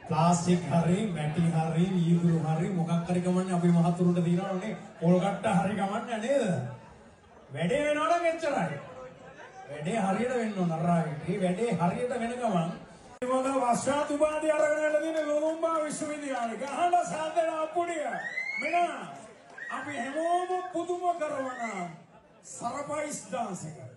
Plastic හරි මැටි හරි වීදුරු හරි මොකක් හරි ගමන්නේ අපි මහතුරුන්ට දිනවනේ පොල් කට්ට හරි ගමන්නේ නේද වැඩේ වෙනවනම් එච්චරයි වැඩේ හරියට වෙන්න ඕන අරාගේ මේ වැඩේ හරියට වෙන ගමන් මොකද වස්ත්‍රාත් උපාධිය අරගෙන යන දින ලොලුම්බා විශ්වවිද්‍යාලේ ගහන සාදන අපුඩිය මෙන්න අපි හැමෝම පුදුම කරවන සර්පයිස් ඩාන්ස් එක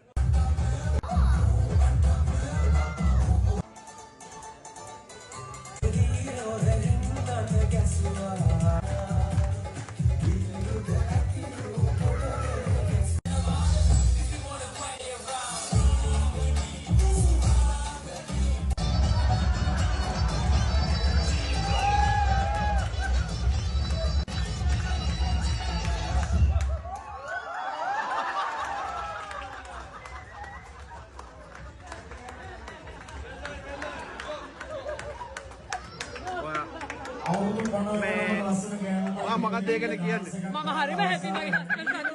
මොකක්ද ඒකට කියන්නේ මම හරිම හැපි මගේ husband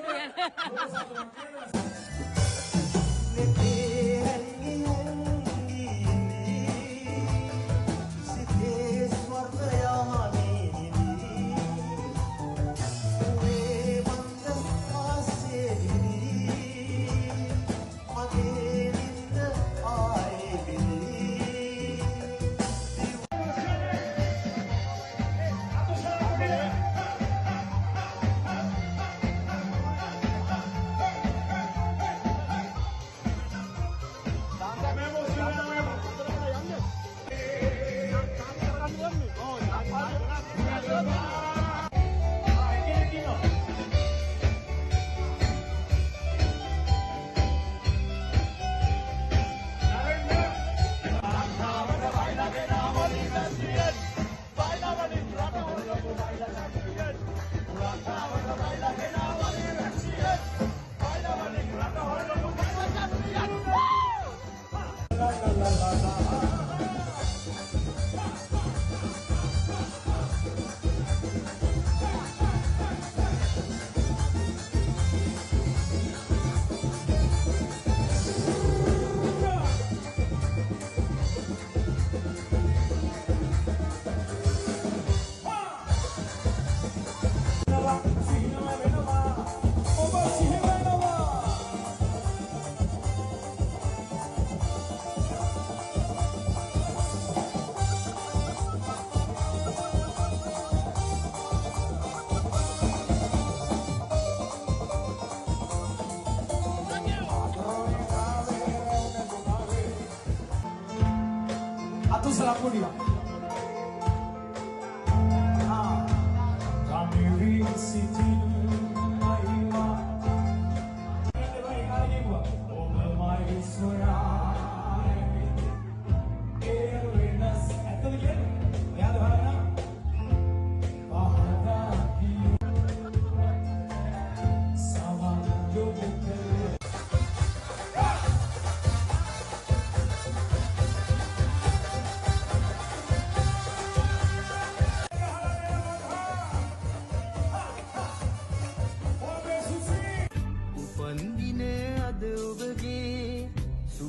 Salah dia. Kami risiti maiwa. Ini baik kali ini buat. Oh mai soya. Erenas. Itu dia. Lihat mana? Bahada ki. Sawan jodoh.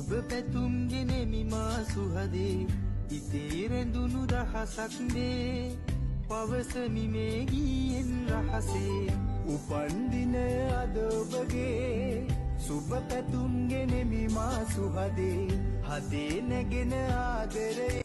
සුබ පැතුම් ගෙනෙමි මා සුහදේ ඉතේ රැඳුණු දහසක් මේ පවසමි මේ ගීයෙන් රහසේ උපන්දින අද ඔබගේ සුබ පැතුම් ගෙනෙමි මා සුහදේ හදේ නැගෙන ආදරේ